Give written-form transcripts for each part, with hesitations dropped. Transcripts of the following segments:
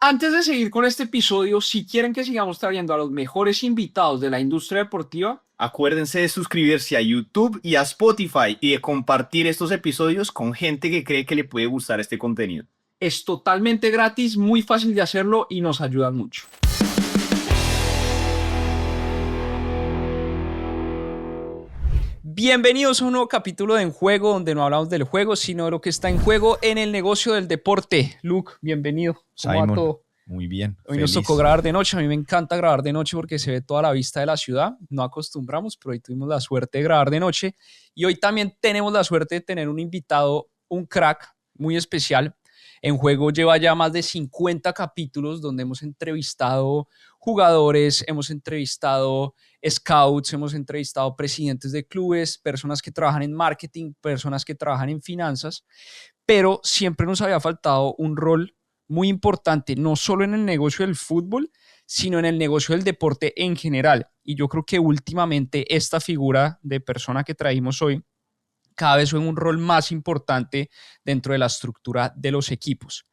Antes de seguir con este episodio, si quieren que sigamos trayendo a los mejores invitados de la industria deportiva, Acuérdense de suscribirse a YouTube y a Spotify y de compartir estos episodios con gente que cree que le puede gustar este contenido. es totalmente gratis, muy fácil de hacerlo y nos ayudan mucho. Bienvenidos a un nuevo capítulo de En Juego, donde no hablamos del juego, sino de lo que está en juego en el negocio del deporte. Luke, bienvenido. ¿Cómo va Simon, todo? muy bien, Hoy nos feliz. tocó grabar de noche. A mí me encanta grabar de noche porque se ve toda la vista de la ciudad. No acostumbramos, pero hoy tuvimos la suerte de grabar de noche. Y hoy también tenemos la suerte de tener un invitado, un crack muy especial. En Juego lleva ya más de 50 capítulos donde hemos entrevistado jugadores, hemos entrevistado scouts, hemos entrevistado presidentes de clubes, personas que trabajan en marketing, personas que trabajan en finanzas, pero siempre nos había faltado un rol muy importante, no solo en el negocio del fútbol, sino en el negocio del deporte en general. Y yo creo que últimamente esta figura de persona que traímos hoy cada vez juega un rol más importante dentro de la estructura de los equipos.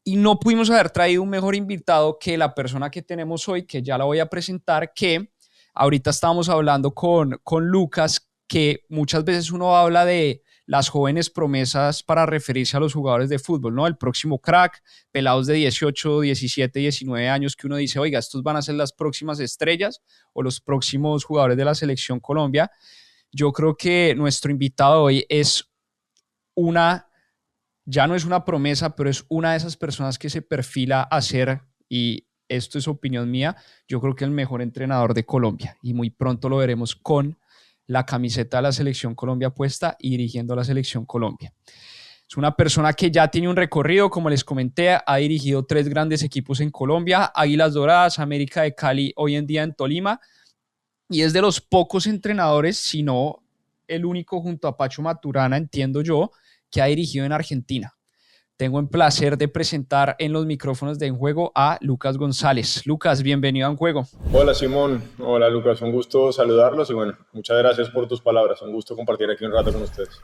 Y no pudimos haber traído un mejor invitado que la persona que tenemos hoy, que ya la voy a presentar, que ahorita estábamos hablando con Lucas, que muchas veces uno habla de las jóvenes promesas para referirse a los jugadores de fútbol, ¿no? El próximo crack, pelados de 18, 17, 19 años que uno dice, oiga, estos van a ser las próximas estrellas o los próximos jugadores de la selección Colombia. Yo creo que nuestro invitado hoy es ya no es una promesa, pero es una de esas personas que se perfila a ser, y esto es opinión mía, yo creo que el mejor entrenador de Colombia, y muy pronto lo veremos con la camiseta de la Selección Colombia puesta y dirigiendo a la Selección Colombia. Es una persona que ya tiene un recorrido, como les comenté, ha dirigido 3 grandes equipos en Colombia, Águilas Doradas, América de Cali, hoy en día en Tolima, y es de los pocos entrenadores, si no el único junto a Pacho Maturana, entiendo yo, que ha dirigido en Argentina. Tengo el placer de presentar en los micrófonos de En Juego a Lucas González. Lucas, bienvenido a En Juego. Hola Simón, hola Lucas, un gusto saludarlos y bueno, muchas gracias por tus palabras, un gusto compartir aquí un rato con ustedes.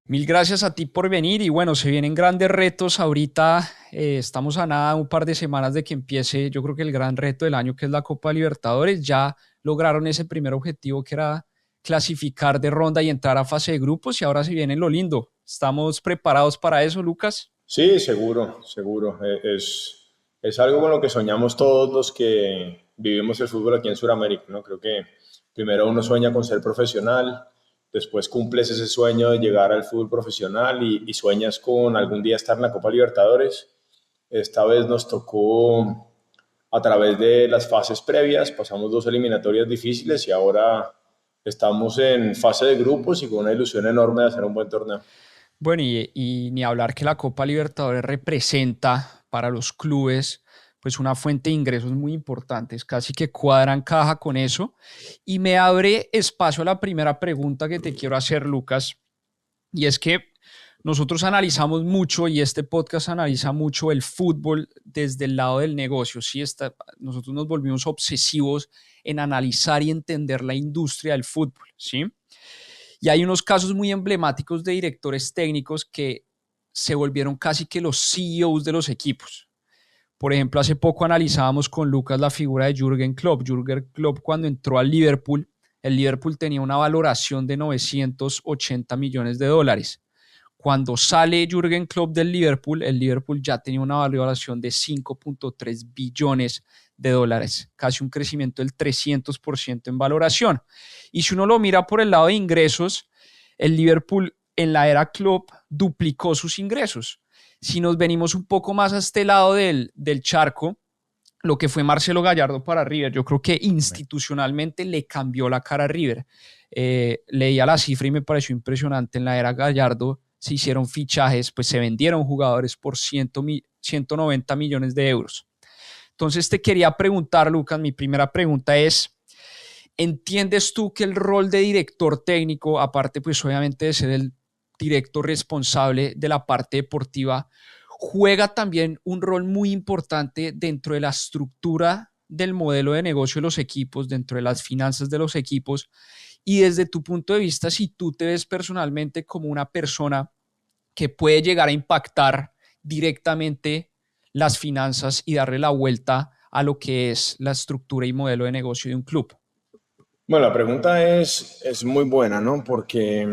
Mil gracias a ti por venir y bueno, se vienen grandes retos ahorita, estamos a nada, un par de semanas de que empiece, yo creo que el gran reto del año que es la Copa Libertadores, ya lograron ese primer objetivo que era clasificar de ronda y entrar a fase de grupos y ahora se viene lo lindo. ¿Estamos preparados para eso, Lucas? Sí, seguro, seguro, es algo con lo que soñamos todos los que vivimos el fútbol aquí en Sudamérica, ¿no? Creo que primero uno sueña con ser profesional, después cumples ese sueño de llegar al fútbol profesional y sueñas con algún día estar en la Copa Libertadores. Esta vez nos tocó a través de las fases previas, pasamos 2 eliminatorias difíciles y ahora estamos en fase de grupos y con una ilusión enorme de hacer un buen torneo. Bueno, y ni hablar que la Copa Libertadores representa para los clubes pues una fuente de ingresos muy importante, es casi que cuadran caja con eso. Y me abre espacio a la primera pregunta que te quiero hacer, Lucas, y es que nosotros analizamos mucho y este podcast analiza mucho el fútbol desde el lado del negocio. ¿Sí? Nosotros nos volvimos obsesivos en analizar y entender la industria del fútbol, ¿sí? Y hay unos casos muy emblemáticos de directores técnicos que se volvieron casi que los CEOs de los equipos. Por ejemplo, hace poco analizábamos con Lucas la figura de Jürgen Klopp. Jürgen Klopp cuando entró al Liverpool, el Liverpool tenía una valoración de 980 millones de dólares. Cuando sale Jürgen Klopp del Liverpool, el Liverpool ya tenía una valoración de 5.3 billones de dólares, casi un crecimiento del 300% en valoración. Y si uno lo mira por el lado de ingresos, el Liverpool en la era Klopp duplicó sus ingresos. Si nos venimos un poco más a este lado del charco, lo que fue Marcelo Gallardo para River, yo creo que institucionalmente le cambió la cara a River. Leía la cifra y me pareció impresionante. En la era Gallardo se hicieron fichajes, pues se vendieron jugadores por 190 millones de euros. Entonces te quería preguntar, Lucas, mi primera pregunta es, ¿entiendes tú que el rol de director técnico, aparte pues obviamente de ser el director responsable de la parte deportiva, juega también un rol muy importante dentro de la estructura del modelo de negocio de los equipos, dentro de las finanzas de los equipos? Y desde tu punto de vista, si tú te ves personalmente como una persona que puede llegar a impactar directamente las finanzas y darle la vuelta a lo que es la estructura y modelo de negocio de un club? Bueno, la pregunta es muy buena, ¿no? Porque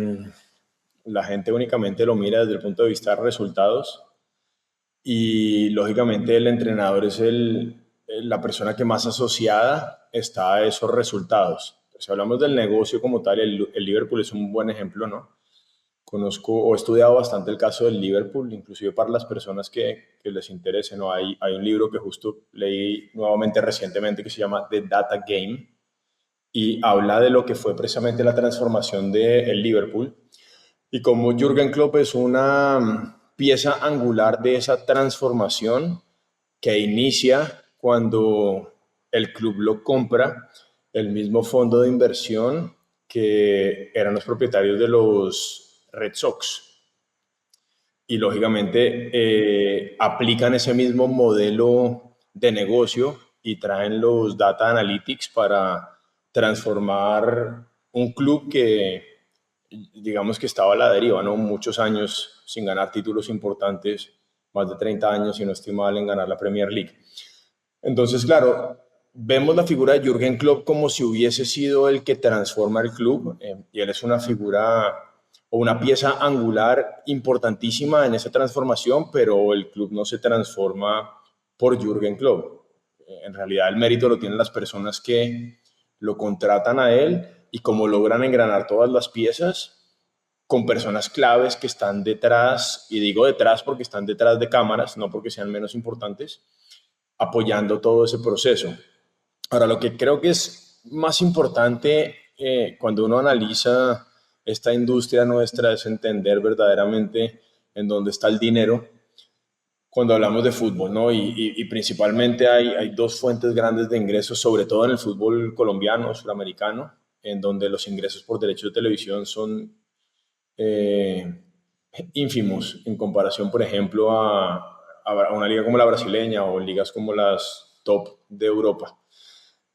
la gente únicamente lo mira desde el punto de vista de resultados y lógicamente el entrenador es la persona que más asociada está a esos resultados. Si hablamos del negocio como tal, el Liverpool es un buen ejemplo, ¿no? Conozco o he estudiado bastante el caso del Liverpool, inclusive para las personas que les interese, ¿no? Hay un libro que justo leí nuevamente recientemente que se llama The Data Game y habla de lo que fue precisamente la transformación del Liverpool y cómo Jürgen Klopp es una pieza angular de esa transformación que inicia cuando el club lo compra el mismo fondo de inversión que eran los propietarios de los Red Sox. Y lógicamente aplican ese mismo modelo de negocio y traen los data analytics para transformar un club que digamos que estaba a la deriva, ¿no? Muchos años sin ganar títulos importantes, más de 30 años, si no estoy mal, en ganar la Premier League. Entonces, claro, vemos la figura de Jürgen Klopp como si hubiese sido el que transforma el club y él es una figura o una pieza angular importantísima en esa transformación, pero el club no se transforma por Jürgen Klopp. En realidad el mérito lo tienen las personas que lo contratan a él y cómo logran engranar todas las piezas con personas claves que están detrás, y digo detrás porque están detrás de cámaras, no porque sean menos importantes, apoyando todo ese proceso. Ahora, lo que creo que es más importante cuando uno analiza esta industria nuestra es entender verdaderamente en dónde está el dinero cuando hablamos de fútbol, ¿no? Y principalmente hay dos fuentes grandes de ingresos, sobre todo en el fútbol colombiano, sudamericano, en donde los ingresos por derechos de televisión son eh, ínfimos en comparación, por ejemplo, a una liga como la brasileña o ligas como las top de Europa.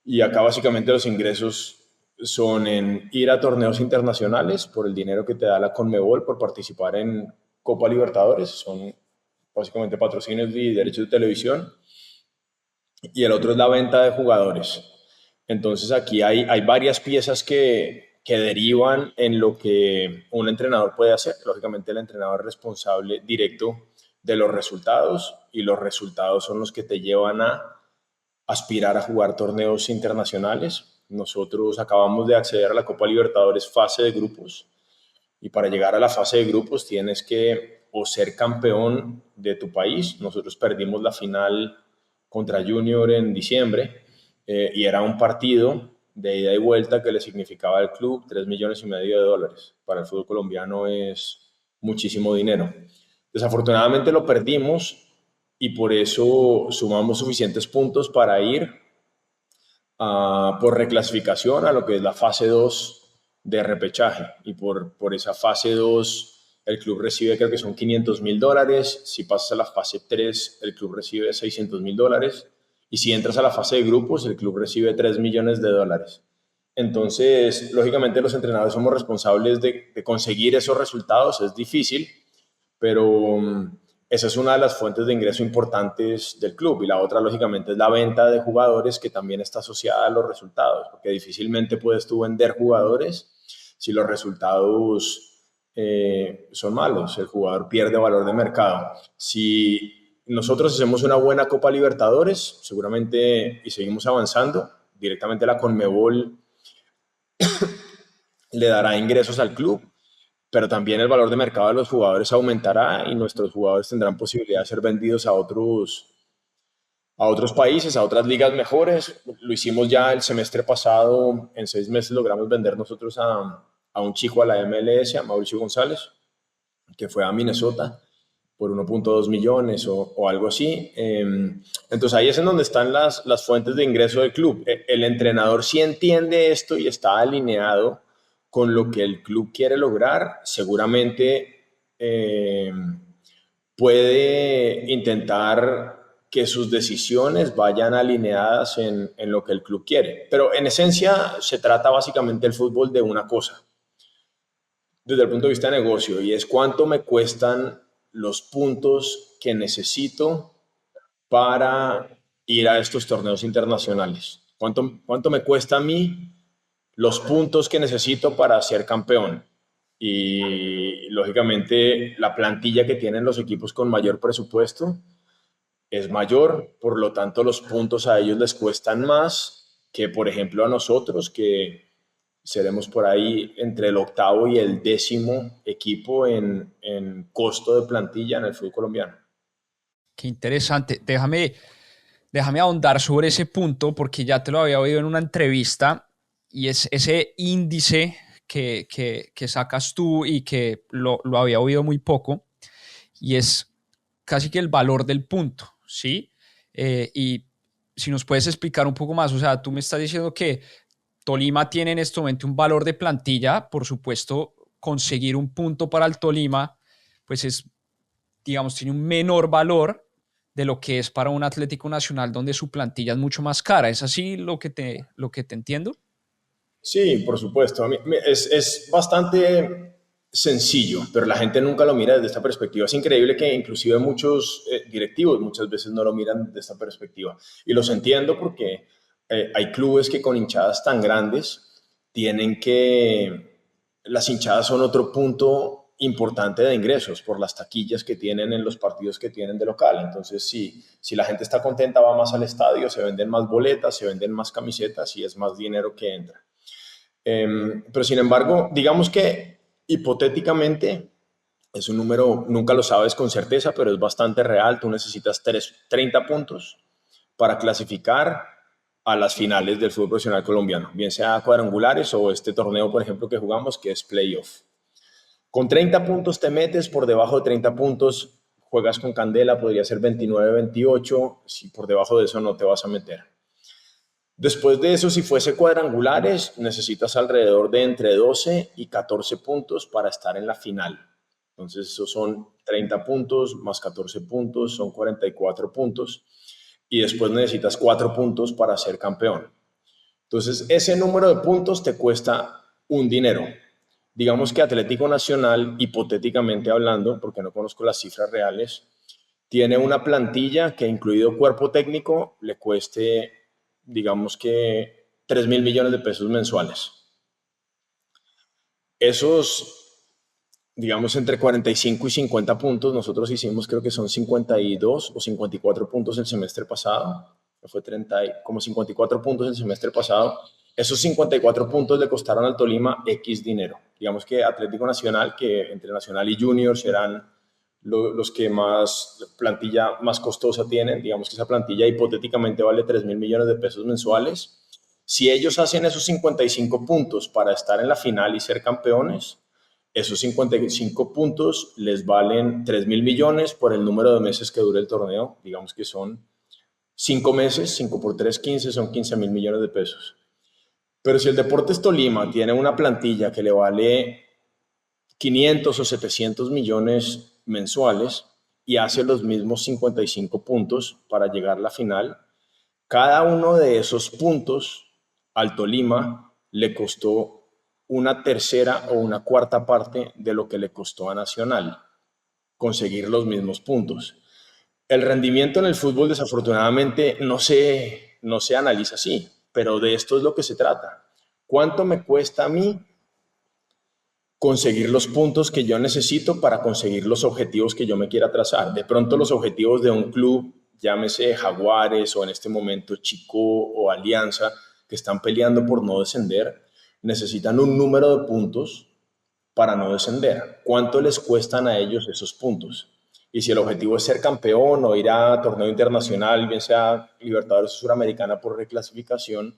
Y acá básicamente los ingresos son en ir a torneos internacionales por el dinero que te da la Conmebol por participar en Copa Libertadores, son básicamente patrocinios y derechos de televisión, y el otro es la venta de jugadores. Entonces aquí hay varias piezas que derivan en lo que un entrenador puede hacer. Lógicamente el entrenador es responsable directo de los resultados y los resultados son los que te llevan a aspirar a jugar torneos internacionales. Nosotros acabamos de acceder a la Copa Libertadores fase de grupos y para llegar a la fase de grupos tienes que o ser campeón de tu país. Nosotros perdimos la final contra Junior en diciembre y era un partido de ida y vuelta que le significaba al club 3,5 millones de dólares. Para el fútbol colombiano es muchísimo dinero. Desafortunadamente lo perdimos y por eso sumamos suficientes puntos para ir por reclasificación a lo que es la fase 2 de repechaje. Y por esa fase 2 el club recibe, creo que son $500,000. Si pasas a la fase 3 el club recibe $600,000. Y si entras a la fase de grupos, el club recibe $3 millones. Entonces, lógicamente los entrenadores somos responsables de conseguir esos resultados. Es difícil, pero esa es una de las fuentes de ingreso importantes del club. Y la otra, lógicamente, es la venta de jugadores, que también está asociada a los resultados, porque difícilmente puedes tú vender jugadores si los resultados son malos. El jugador pierde valor de mercado. Si nosotros hacemos una buena Copa Libertadores, seguramente, y seguimos avanzando, directamente la Conmebol le dará ingresos al club, pero también el valor de mercado de los jugadores aumentará y nuestros jugadores tendrán posibilidad de ser vendidos a otros países, a otras ligas mejores. Lo hicimos ya el semestre pasado, en 6 meses logramos vender nosotros a un chico a la MLS, a Mauricio González, que fue a Minnesota por 1,2 millones o algo así. Entonces ahí es en donde están las fuentes de ingreso del club. El entrenador sí entiende esto y está alineado con lo que el club quiere lograr. Seguramente puede intentar que sus decisiones vayan alineadas en lo que el club quiere. Pero en esencia se trata básicamente el fútbol de una cosa, desde el punto de vista de negocio, y es cuánto me cuestan los puntos que necesito para ir a estos torneos internacionales? ¿Cuánto me cuesta a mí los puntos que necesito para ser campeón? Y lógicamente la plantilla que tienen los equipos con mayor presupuesto es mayor, por lo tanto los puntos a ellos les cuestan más que, por ejemplo, a nosotros, que seremos por ahí entre el octavo y el 10º equipo en costo de plantilla en el fútbol colombiano. Qué interesante. Déjame ahondar sobre ese punto porque ya te lo había oído en una entrevista y es ese índice que sacas tú y que lo había oído muy poco y es casi que el valor del punto, ¿sí? Y si nos puedes explicar un poco más, o sea, tú me estás diciendo que Tolima tiene en este momento un valor de plantilla, por supuesto, conseguir un punto para el Tolima, pues es, digamos, tiene un menor valor de lo que es para un Atlético Nacional donde su plantilla es mucho más cara. ¿Es así lo que te entiendo? Sí, por supuesto. Es bastante sencillo, pero la gente nunca lo mira desde esta perspectiva. Es increíble que inclusive muchos directivos muchas veces no lo miran desde esta perspectiva. Y los entiendo porque hay clubes que con hinchadas tan grandes tienen que... Las hinchadas son otro punto importante de ingresos por las taquillas que tienen en los partidos que tienen de local. Entonces, si la gente está contenta, va más al estadio, se venden más boletas, se venden más camisetas y es más dinero que entra. Pero sin embargo, digamos que hipotéticamente es un número, nunca lo sabes con certeza, pero es bastante real. Tú necesitas 30 puntos para clasificar a las finales del fútbol profesional colombiano, bien sea cuadrangulares o este torneo, por ejemplo, que jugamos, que es playoff. Con 30 puntos te metes, por debajo de 30 puntos juegas con candela, podría ser 29, 28, si por debajo de eso no te vas a meter. Después de eso, si fuese cuadrangulares, necesitas alrededor de entre 12 y 14 puntos para estar en la final. Entonces, esos son 30 puntos más 14 puntos, son 44 puntos. Y después necesitas 4 puntos para ser campeón. Entonces, ese número de puntos te cuesta un dinero. Digamos que Atlético Nacional, hipotéticamente hablando, porque no conozco las cifras reales, tiene una plantilla que, incluido cuerpo técnico, le cueste, digamos que 3.000 millones de pesos mensuales. Esos, digamos, entre 45 y 50 puntos, nosotros hicimos, creo que son 52 o 54 puntos el semestre pasado, fue 30, como 54 puntos el semestre pasado. Esos 54 puntos le costaron al Tolima X dinero. Digamos que Atlético Nacional, que entre Nacional y Juniors eran los que más plantilla más costosa tienen, digamos que esa plantilla hipotéticamente vale 3.000 millones de pesos mensuales. Si ellos hacen esos 55 puntos para estar en la final y ser campeones, esos 55 puntos les valen 3.000 millones por el número de meses que dure el torneo. Digamos que son 5 meses, 5 por 3, 15, son 15.000 millones de pesos. Pero si el Deportes Tolima tiene una plantilla que le vale 500 o 700 millones mensuales y hace los mismos 55 puntos para llegar a la final, cada uno de esos puntos al Tolima le costó una tercera o una cuarta parte de lo que le costó a Nacional conseguir los mismos puntos. El rendimiento en el fútbol desafortunadamente no se analiza así, pero de esto es lo que se trata. ¿Cuánto me cuesta a mí conseguir los puntos que yo necesito para conseguir los objetivos que yo me quiera trazar? De pronto los objetivos de un club, llámese Jaguares o en este momento Chico o Alianza, que están peleando por no descender, necesitan un número de puntos para no descender. ¿Cuánto les cuestan a ellos esos puntos? Y si el objetivo es ser campeón o ir a torneo internacional, bien sea Libertadores o Suramericana por reclasificación,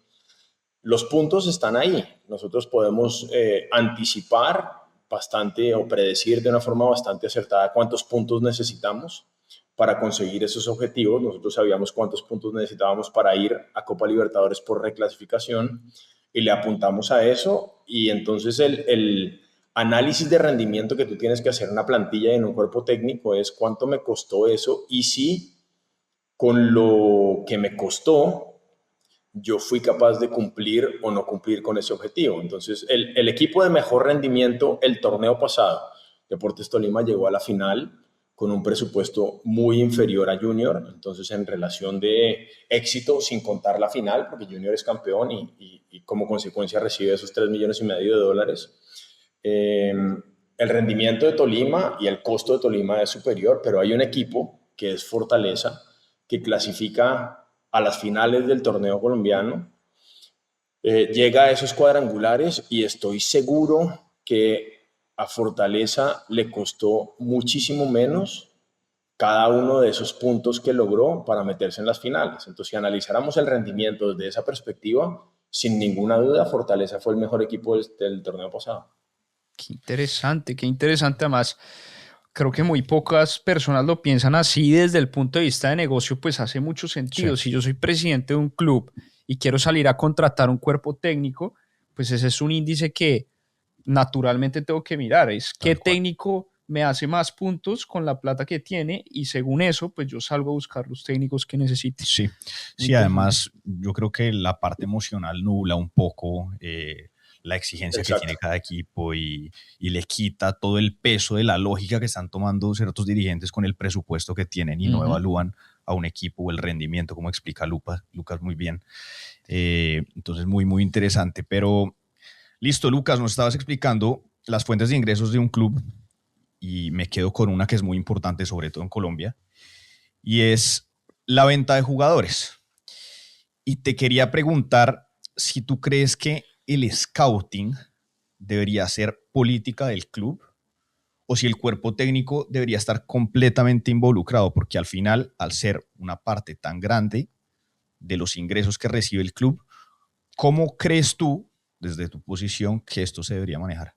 los puntos están ahí. Nosotros podemos anticipar bastante o predecir de una forma bastante acertada cuántos puntos necesitamos para conseguir esos objetivos. Nosotros sabíamos cuántos puntos necesitábamos para ir a Copa Libertadores por reclasificación y le apuntamos a eso. Y entonces el análisis de rendimiento que tú tienes que hacer en una plantilla y en un cuerpo técnico es cuánto me costó eso y si con lo que me costó yo fui capaz de cumplir o no cumplir con ese objetivo. Entonces, el equipo de mejor rendimiento el torneo pasado, Deportes Tolima, llegó a la final con un presupuesto muy inferior a Junior. Entonces, en relación de éxito, sin contar la final, porque Junior es campeón y como consecuencia recibe esos 3,5 millones de dólares. El rendimiento de Tolima y el costo de Tolima es superior, pero hay un equipo que es Fortaleza, que clasifica a las finales del torneo colombiano, llega a esos cuadrangulares y estoy seguro que a Fortaleza le costó muchísimo menos cada uno de esos puntos que logró para meterse en las finales. Entonces, si analizáramos el rendimiento desde esa perspectiva, sin ninguna duda, Fortaleza fue el mejor equipo del torneo pasado. Qué interesante además. Creo que muy pocas personas lo piensan así desde el punto de vista de negocio, pues hace mucho sentido. Sí. Si yo soy presidente de un club y quiero salir a contratar un cuerpo técnico, pues ese es un índice que naturalmente tengo que mirar. Es qué Tal cual. técnico me hace más puntos con la plata que tiene y según eso, pues yo salgo a buscar los técnicos que necesite. Sí, Muy sí, interesante. además yo creo que la parte emocional nubla un poco la exigencia que Exacto. tiene cada equipo y le quita todo el peso de la lógica que están tomando ciertos dirigentes con el presupuesto que tienen y no evalúan a un equipo o el rendimiento, como explica Lucas muy bien. Entonces, muy, muy interesante. Pero listo, Lucas, nos estabas explicando las fuentes de ingresos de un club y me quedo con una que es muy importante, sobre todo en Colombia, y es la venta de jugadores. Y te quería preguntar si tú crees que el scouting debería ser política del club o si el cuerpo técnico debería estar completamente involucrado, porque al final, al ser una parte tan grande de los ingresos que recibe el club, ¿cómo crees tú, desde tu posición, que esto se debería manejar?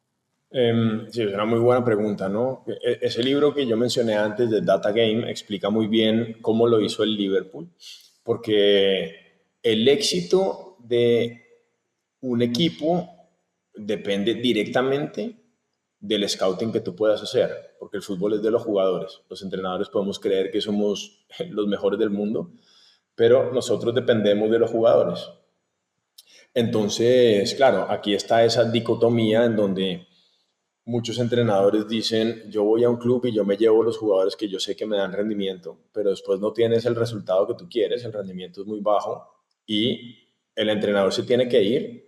Sí, es una muy buena pregunta, ¿no? Ese libro que yo mencioné antes de Data Game explica muy bien cómo lo hizo el Liverpool, porque el éxito de un equipo depende directamente del scouting que tú puedas hacer, porque el fútbol es de los jugadores. Los entrenadores podemos creer que somos los mejores del mundo, pero nosotros dependemos de los jugadores. Entonces, claro, aquí está esa dicotomía en donde muchos entrenadores dicen, yo voy a un club y yo me llevo los jugadores que yo sé que me dan rendimiento, pero después no tienes el resultado que tú quieres, el rendimiento es muy bajo y el entrenador se tiene que ir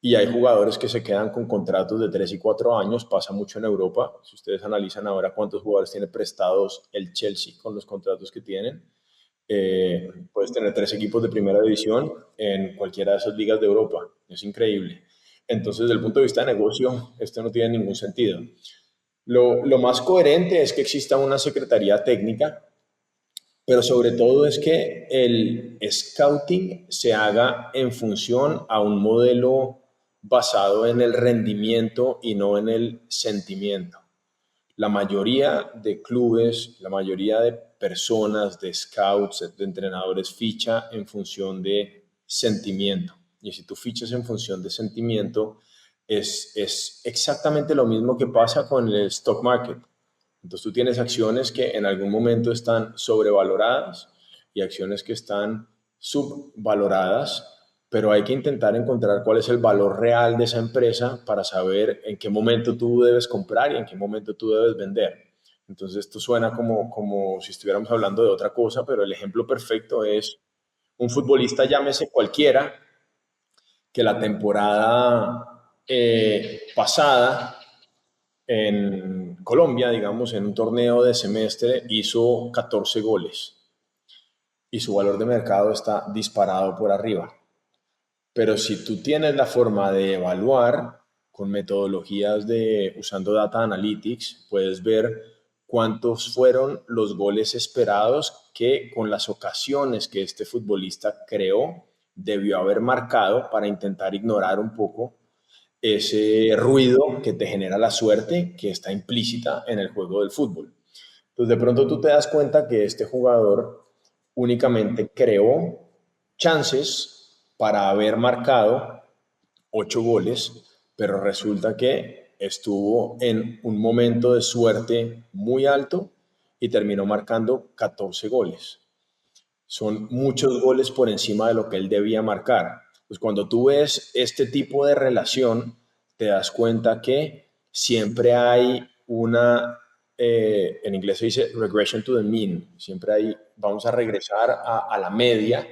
y hay jugadores que se quedan con contratos de 3 y 4 años, pasa mucho en Europa. Si ustedes analizan ahora cuántos jugadores tiene prestados el Chelsea con los contratos que tienen, puedes tener 3 equipos de primera división en cualquiera de esas ligas de Europa. Es increíble. Entonces, desde el punto de vista de negocio, esto no tiene ningún sentido. Lo más coherente es que exista una secretaría técnica, pero sobre todo es que el scouting se haga en función a un modelo basado en el rendimiento y no en el sentimiento. La mayoría de clubes, la mayoría de personas, de scouts, de entrenadores, ficha en función de sentimiento. Y si tú fichas en función de sentimiento, es exactamente lo mismo que pasa con el stock market. Entonces tú tienes acciones que en algún momento están sobrevaloradas y acciones que están subvaloradas, pero hay que intentar encontrar cuál es el valor real de esa empresa para saber en qué momento tú debes comprar y en qué momento tú debes vender. Entonces esto suena como si estuviéramos hablando de otra cosa, pero el ejemplo perfecto es un futbolista, llámese cualquiera, que la temporada pasada en Colombia, digamos, en un torneo de semestre, hizo 14 goles y su valor de mercado está disparado por arriba. Pero si tú tienes la forma de evaluar con metodologías de usando data analytics, puedes ver cuántos fueron los goles esperados que con las ocasiones que este futbolista creó debió haber marcado para intentar ignorar un poco ese ruido que te genera la suerte que está implícita en el juego del fútbol. Entonces, de pronto tú te das cuenta que este jugador únicamente creó chances para haber marcado 8 goles, pero resulta que estuvo en un momento de suerte muy alto y terminó marcando 14 goles. Son muchos goles por encima de lo que él debía marcar. Pues cuando tú ves este tipo de relación, te das cuenta que siempre hay una en inglés se dice regression to the mean, siempre ahí vamos a regresar a la media,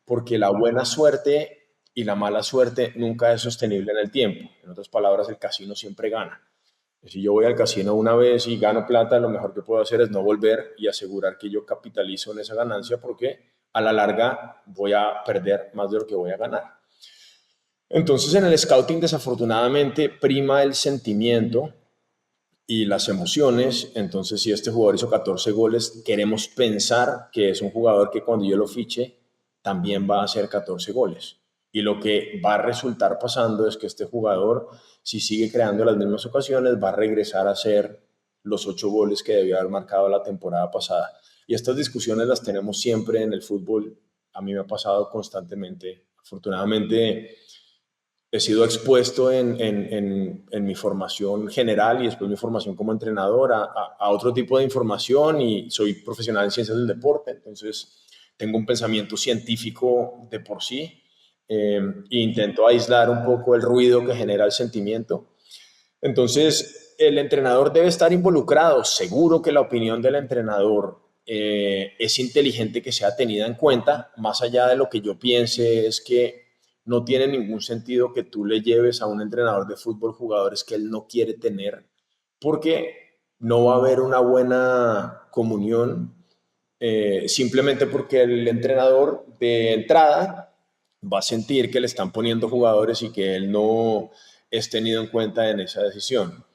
porque la buena suerte y la mala suerte nunca es sostenible en el tiempo. En otras palabras, el casino siempre gana. Si yo voy al casino una vez y gano plata, lo mejor que puedo hacer es no volver y asegurar que yo capitalizo en esa ganancia, porque a la larga voy a perder más de lo que voy a ganar. Entonces, en el scouting, desafortunadamente, prima el sentimiento y las emociones. Entonces, si este jugador hizo 14 goles, queremos pensar que es un jugador que cuando yo lo fiche también va a hacer 14 goles. Y lo que va a resultar pasando es que este jugador, si sigue creando las mismas ocasiones, va a regresar a hacer los 8 goles que debió haber marcado la temporada pasada. Y estas discusiones las tenemos siempre en el fútbol. A mí me ha pasado constantemente. Afortunadamente, he sido expuesto en mi formación general y después mi formación como entrenador a otro tipo de información, y soy profesional en ciencias del deporte, entonces tengo un pensamiento científico de por sí, e intento aislar un poco el ruido que genera el sentimiento. Entonces, el entrenador debe estar involucrado. Seguro que la opinión del entrenador es inteligente que sea tenida en cuenta. Más allá de lo que yo piense, es que no tiene ningún sentido que tú le lleves a un entrenador de fútbol jugadores que él no quiere tener, porque no va a haber una buena comunión, simplemente porque el entrenador de entrada va a sentir que le están poniendo jugadores y que él no es tenido en cuenta en esa decisión.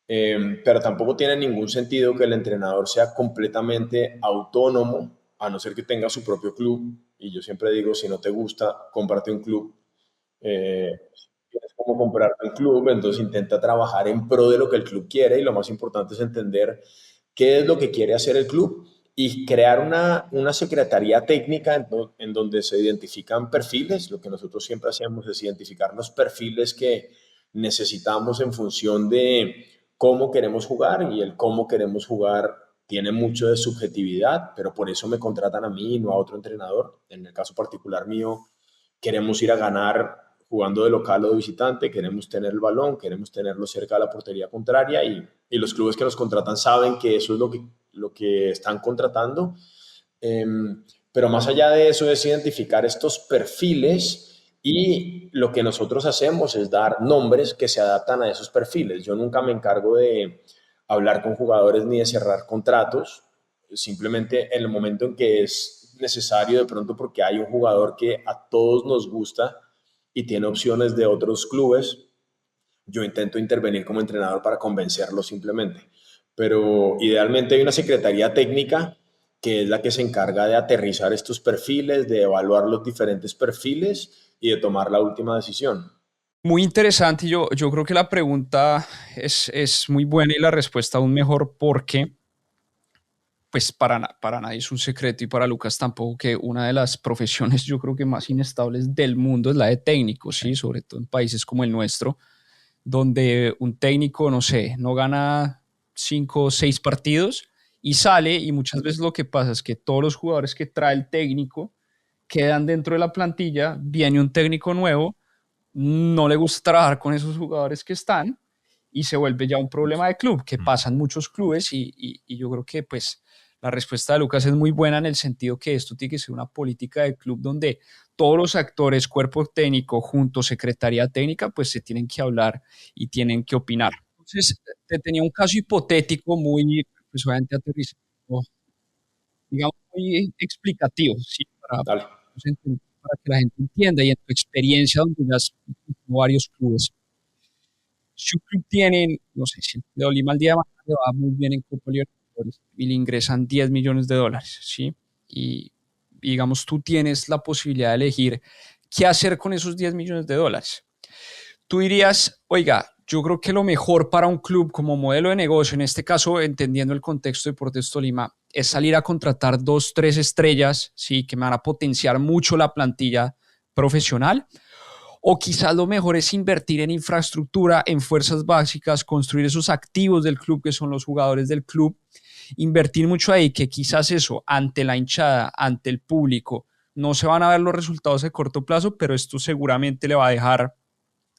Pero tampoco tiene ningún sentido que el entrenador sea completamente autónomo, a no ser que tenga su propio club. Y yo siempre digo, si no te gusta, cómprate un club. Tienes como comprarte un club, entonces intenta trabajar en pro de lo que el club quiere, y lo más importante es entender qué es lo que quiere hacer el club y crear una secretaría técnica en donde se identifican perfiles. Lo que nosotros siempre hacemos es identificar los perfiles que necesitamos en función de cómo queremos jugar, y el cómo queremos jugar tiene mucho de subjetividad, pero por eso me contratan a mí y no a otro entrenador. En el caso particular mío, queremos ir a ganar jugando de local o de visitante, queremos tener el balón, queremos tenerlo cerca de la portería contraria, y los clubes que nos contratan saben que eso es lo que están contratando. Pero más allá de eso es identificar estos perfiles, y lo que nosotros hacemos es dar nombres que se adaptan a esos perfiles. Yo nunca me encargo de hablar con jugadores ni de cerrar contratos, simplemente en el momento en que es necesario, de pronto porque hay un jugador que a todos nos gusta y tiene opciones de otros clubes, yo intento intervenir como entrenador para convencerlo simplemente. Pero idealmente hay una secretaría técnica que es la que se encarga de aterrizar estos perfiles, de evaluar los diferentes perfiles y de tomar la última decisión. Muy interesante. Yo creo que la pregunta es muy buena y la respuesta aún mejor, porque pues para nadie es un secreto, y para Lucas tampoco, que una de las profesiones yo creo que más inestables del mundo es la de técnico, ¿sí? Sobre todo en países como el nuestro, donde un técnico, no sé, no gana 5 o 6 partidos y sale, y muchas veces lo que pasa es que todos los jugadores que trae el técnico quedan dentro de la plantilla, viene un técnico nuevo, no le gusta trabajar con esos jugadores que están, y se vuelve ya un problema de club, que pasa en muchos clubes, y yo creo que pues la respuesta de Lucas es muy buena, en el sentido que esto tiene que ser una política del club donde todos los actores, cuerpo técnico, junto secretaría técnica, pues se tienen que hablar y tienen que opinar. Entonces, te tenía un caso hipotético muy, pues obviamente aterrizado, digamos, muy explicativo, ¿sí? Dale. Para que la gente entienda, y en tu experiencia donde ya has visto varios clubes. Si un club tiene, no sé, si el de Olima al día de mañana le va muy bien en Copa Libertadores y le ingresan 10 millones de dólares, ¿sí? Y digamos, tú tienes la posibilidad de elegir qué hacer con esos 10 millones de dólares. Tú dirías, oiga, yo creo que lo mejor para un club como modelo de negocio, en este caso entendiendo el contexto de Deportes Tolima, es salir a contratar 2, 3 estrellas, ¿sí? Que me van a potenciar mucho la plantilla profesional. O quizás lo mejor es invertir en infraestructura, en fuerzas básicas, construir esos activos del club que son los jugadores del club, invertir mucho ahí, que quizás eso ante la hinchada, ante el público, no se van a ver los resultados de corto plazo, pero esto seguramente le va a dejar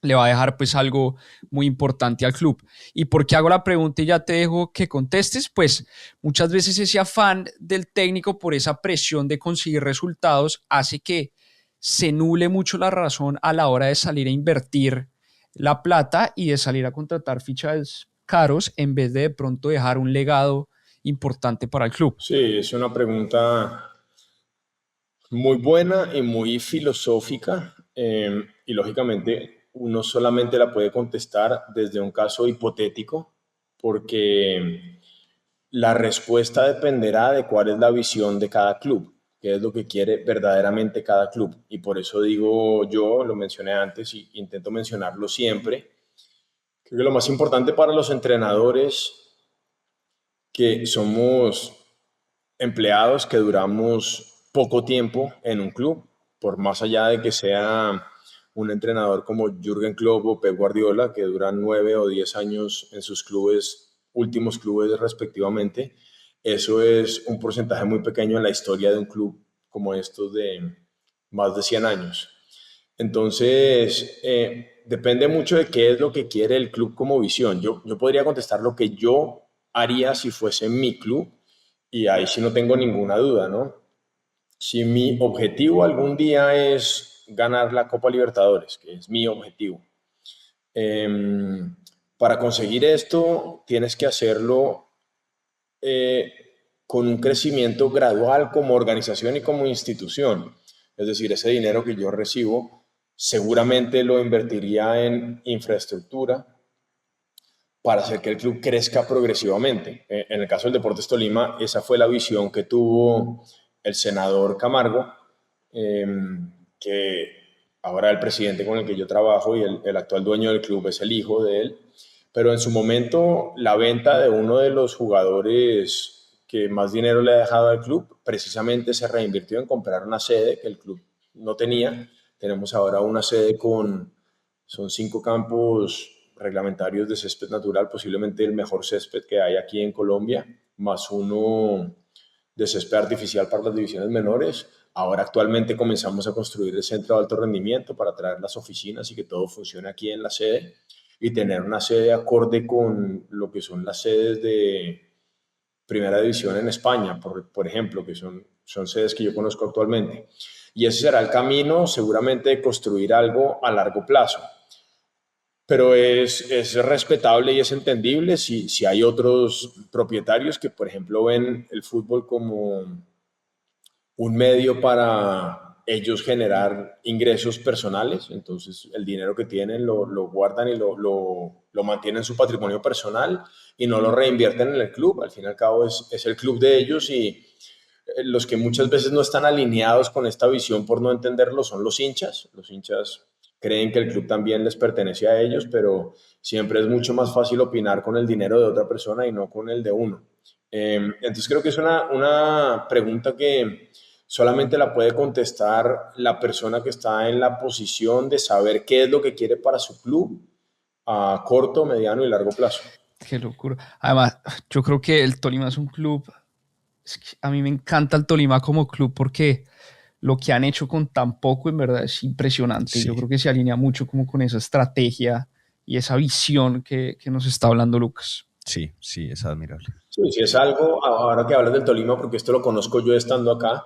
le va a dejar pues algo muy importante al club. ¿Y por qué hago la pregunta y ya te dejo que contestes? Pues muchas veces ese afán del técnico por esa presión de conseguir resultados hace que se nule mucho la razón a la hora de salir a invertir la plata y de salir a contratar fichajes caros en vez de pronto dejar un legado importante para el club. Sí, es una pregunta muy buena y muy filosófica, y lógicamente uno solamente la puede contestar desde un caso hipotético, porque la respuesta dependerá de cuál es la visión de cada club, qué es lo que quiere verdaderamente cada club. Y por eso digo yo, lo mencioné antes y intento mencionarlo siempre, creo que lo más importante para los entrenadores que somos empleados que duramos poco tiempo en un club, por más allá de que sea un entrenador como Jürgen Klopp o Pep Guardiola, que duran 9 o 10 años en sus clubes, últimos clubes respectivamente. Eso es un porcentaje muy pequeño en la historia de un club como estos de más de 100 años. Entonces, depende mucho de qué es lo que quiere el club como visión. Yo podría contestar lo que yo haría si fuese mi club, y ahí sí no tengo ninguna duda, ¿no? Si mi objetivo algún día es ganar la Copa Libertadores, que es mi objetivo, eh, para conseguir esto tienes que hacerlo eh, con un crecimiento gradual como organización y como institución. Es decir, ese dinero que yo recibo seguramente lo invertiría en infraestructura para hacer que el club crezca progresivamente. En el caso del Deportes Tolima, esa fue la visión que tuvo el senador Camargo, eh, que ahora el presidente con el que yo trabajo y el actual dueño del club es el hijo de él. Pero en su momento, la venta de uno de los jugadores que más dinero le ha dejado al club, precisamente se reinvirtió en comprar una sede que el club no tenía. Tenemos ahora una sede son 5 campos reglamentarios de césped natural, posiblemente el mejor césped que hay aquí en Colombia, más uno de césped artificial para las divisiones menores. Ahora actualmente comenzamos a construir el centro de alto rendimiento para traer las oficinas y que todo funcione aquí en la sede y tener una sede acorde con lo que son las sedes de primera división en España, por ejemplo, que son sedes que yo conozco actualmente. Y ese será el camino seguramente de construir algo a largo plazo. Pero es respetable y es entendible si hay otros propietarios que, por ejemplo, ven el fútbol como un medio para ellos generar ingresos personales. Entonces, el dinero que tienen lo guardan y lo mantienen en su patrimonio personal y no lo reinvierten en el club. Al fin y al cabo, es el club de ellos, y los que muchas veces no están alineados con esta visión por no entenderlo son los hinchas. Los hinchas creen que el club también les pertenece a ellos, pero siempre es mucho más fácil opinar con el dinero de otra persona y no con el de uno. Entonces creo que es una pregunta que solamente la puede contestar la persona que está en la posición de saber qué es lo que quiere para su club a corto, mediano y largo plazo. Qué locura. Además, yo creo que el Tolima es un club, es que a mí me encanta el Tolima como club porque lo que han hecho con tan poco en verdad es impresionante. Sí, Yo creo que se alinea mucho como con esa estrategia y esa visión que nos está hablando Lucas. sí, sí, es admirable. Sí, sí, es algo, ahora que hablas del Tolima, porque esto lo conozco yo estando acá.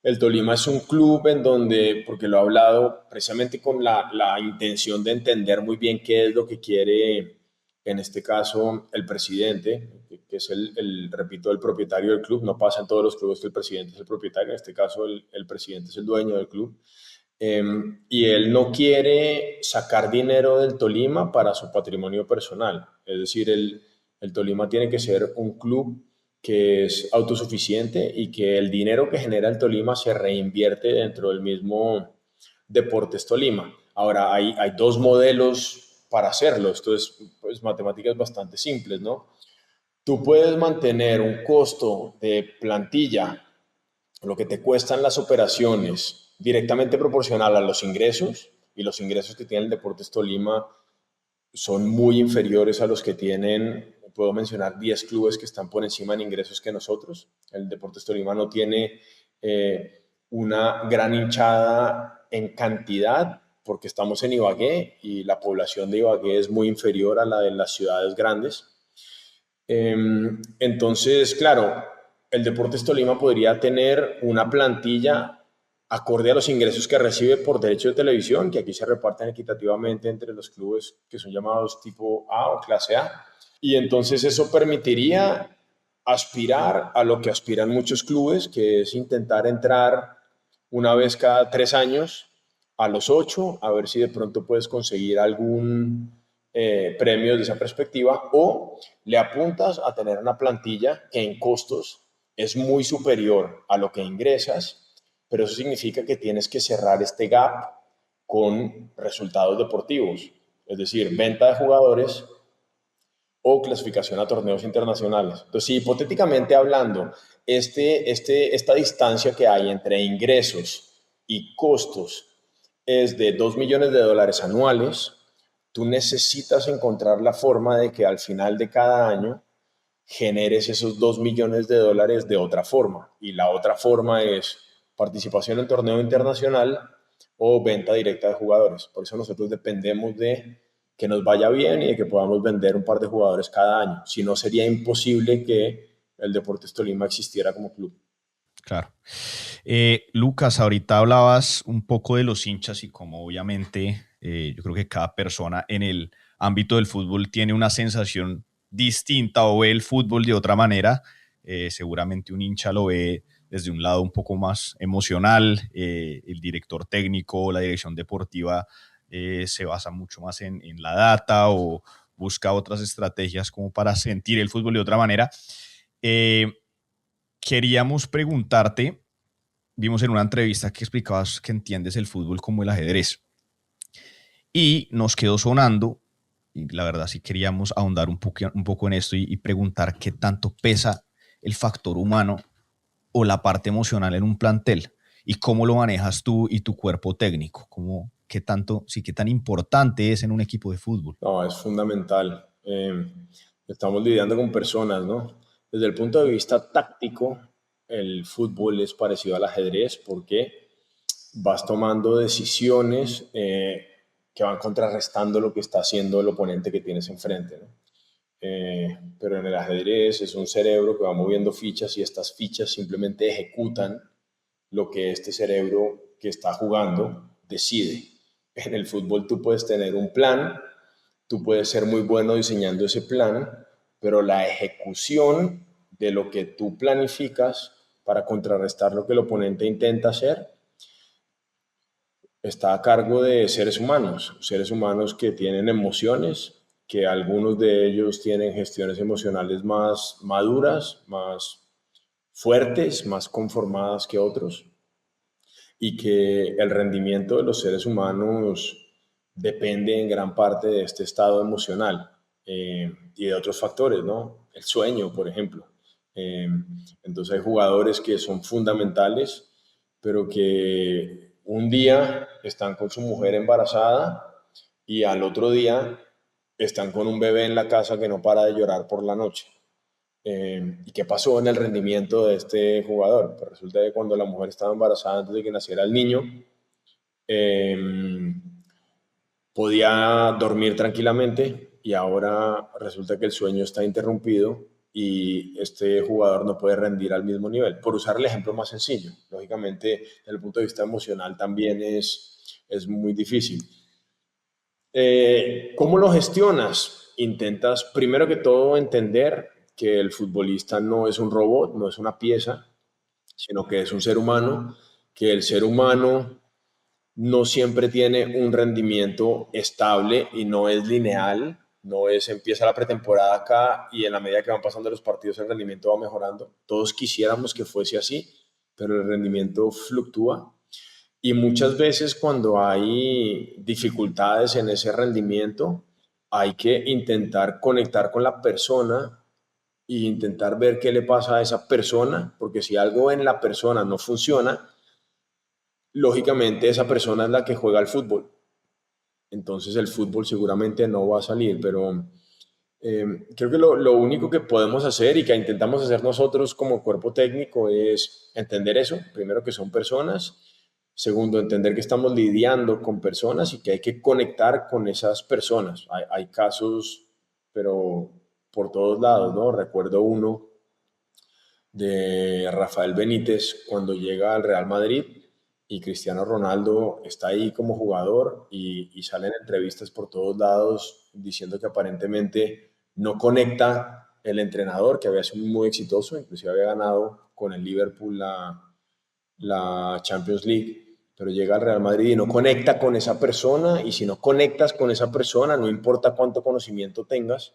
El Tolima es un club en donde, porque lo he hablado precisamente con la intención de entender muy bien qué es lo que quiere, en este caso, el presidente, que es repito, el propietario del club. No pasa en todos los clubes que el presidente es el propietario, en este caso el presidente es el dueño del club. Eh, y él no quiere sacar dinero del Tolima para su patrimonio personal. Es decir, el Tolima tiene que ser un club que es autosuficiente y que el dinero que genera el Tolima se reinvierte dentro del mismo Deportes Tolima. Ahora, hay dos modelos para hacerlo. Esto es pues, matemáticas bastante simples, ¿no? Tú puedes mantener un costo de plantilla, lo que te cuestan las operaciones, directamente proporcional a los ingresos, y los ingresos que tiene el Deportes Tolima son muy inferiores a los que tienen, puedo mencionar 10 clubes que están por encima en ingresos que nosotros. El Deportes Tolima no tiene una gran hinchada en cantidad, porque estamos en Ibagué y la población de Ibagué es muy inferior a la de las ciudades grandes. Entonces, claro, el Deportes Tolima podría tener una plantilla acorde a los ingresos que recibe por derecho de televisión, que aquí se reparten equitativamente entre los clubes que son llamados tipo A o clase A. Y entonces eso permitiría aspirar a lo que aspiran muchos clubes, que es intentar entrar una vez cada 3 años a los 8, a ver si de pronto puedes conseguir algún premio de esa perspectiva, o le apuntas a tener una plantilla que en costos es muy superior a lo que ingresas, pero eso significa que tienes que cerrar este gap con resultados deportivos, es decir, venta de jugadores o clasificación a torneos internacionales. Entonces, si hipotéticamente hablando, esta distancia que hay entre ingresos y costos es de $2 millones anuales, tú necesitas encontrar la forma de que al final de cada año generes esos $2 millones de otra forma. Y la otra forma es participación en torneo internacional o venta directa de jugadores. Por eso nosotros dependemos de que nos vaya bien y de que podamos vender un par de jugadores cada año. Si no, sería imposible que el Deportes Tolima existiera como club. Claro. Lucas, ahorita hablabas un poco de los hinchas y cómo obviamente yo creo que cada persona en el ámbito del fútbol tiene una sensación distinta o ve el fútbol de otra manera. Seguramente un hincha lo ve desde un lado un poco más emocional, el director técnico, la dirección deportiva se basa mucho más en la data o busca otras estrategias como para sentir el fútbol de otra manera. Queríamos preguntarte, vimos en una entrevista que explicabas que entiendes el fútbol como el ajedrez y nos quedó sonando, y la verdad sí queríamos ahondar un poco en esto y preguntar qué tanto pesa el factor humano o la parte emocional en un plantel y cómo lo manejas tú y tu cuerpo técnico, qué tan importante es en un equipo de fútbol. No, es fundamental. Estamos lidiando con personas, ¿no? Desde el punto de vista táctico, el fútbol es parecido al ajedrez porque vas tomando decisiones que van contrarrestando lo que está haciendo el oponente que tienes enfrente, ¿no? Pero en el ajedrez es un cerebro que va moviendo fichas y estas fichas simplemente ejecutan lo que este cerebro que está jugando decide. En el fútbol tú puedes tener un plan, tú puedes ser muy bueno diseñando ese plan, pero la ejecución de lo que tú planificas para contrarrestar lo que el oponente intenta hacer está a cargo de seres humanos que tienen emociones, que algunos de ellos tienen gestiones emocionales más maduras, más fuertes, más conformadas que otros, y que el rendimiento de los seres humanos depende en gran parte de este estado emocional y de otros factores, ¿no? El sueño, por ejemplo. Entonces hay jugadores que son fundamentales, pero que un día están con su mujer embarazada y al otro día están con un bebé en la casa que no para de llorar por la noche. ¿Y qué pasó en el rendimiento de este jugador? Pues resulta que cuando la mujer estaba embarazada antes de que naciera el niño, podía dormir tranquilamente y ahora resulta que el sueño está interrumpido y este jugador no puede rendir al mismo nivel. Por usar el ejemplo más sencillo, lógicamente desde el punto de vista emocional también es muy difícil. ¿Cómo lo gestionas? Intentas primero que todo entender que el futbolista no es un robot, no es una pieza, sino que es un ser humano, que el ser humano no siempre tiene un rendimiento estable y no es lineal, no es empieza la pretemporada acá y en la medida que van pasando los partidos el rendimiento va mejorando. Todos quisiéramos que fuese así, pero el rendimiento fluctúa. Y muchas veces cuando hay dificultades en ese rendimiento, hay que intentar conectar con la persona e intentar ver qué le pasa a esa persona, porque si algo en la persona no funciona, lógicamente esa persona es la que juega al fútbol. Entonces el fútbol seguramente no va a salir, pero creo que lo único que podemos hacer y que intentamos hacer nosotros como cuerpo técnico es entender eso, primero que son personas, Segundo, entender que estamos lidiando con personas y que hay que conectar con esas personas. Hay casos, pero por todos lados, ¿no? Recuerdo uno de Rafael Benítez cuando llega al Real Madrid y Cristiano Ronaldo está ahí como jugador y salen entrevistas por todos lados diciendo que aparentemente no conecta el entrenador, que había sido muy exitoso, inclusive había ganado con el Liverpool la Champions League, pero llega al Real Madrid y no conecta con esa persona, y si no conectas con esa persona, no importa cuánto conocimiento tengas,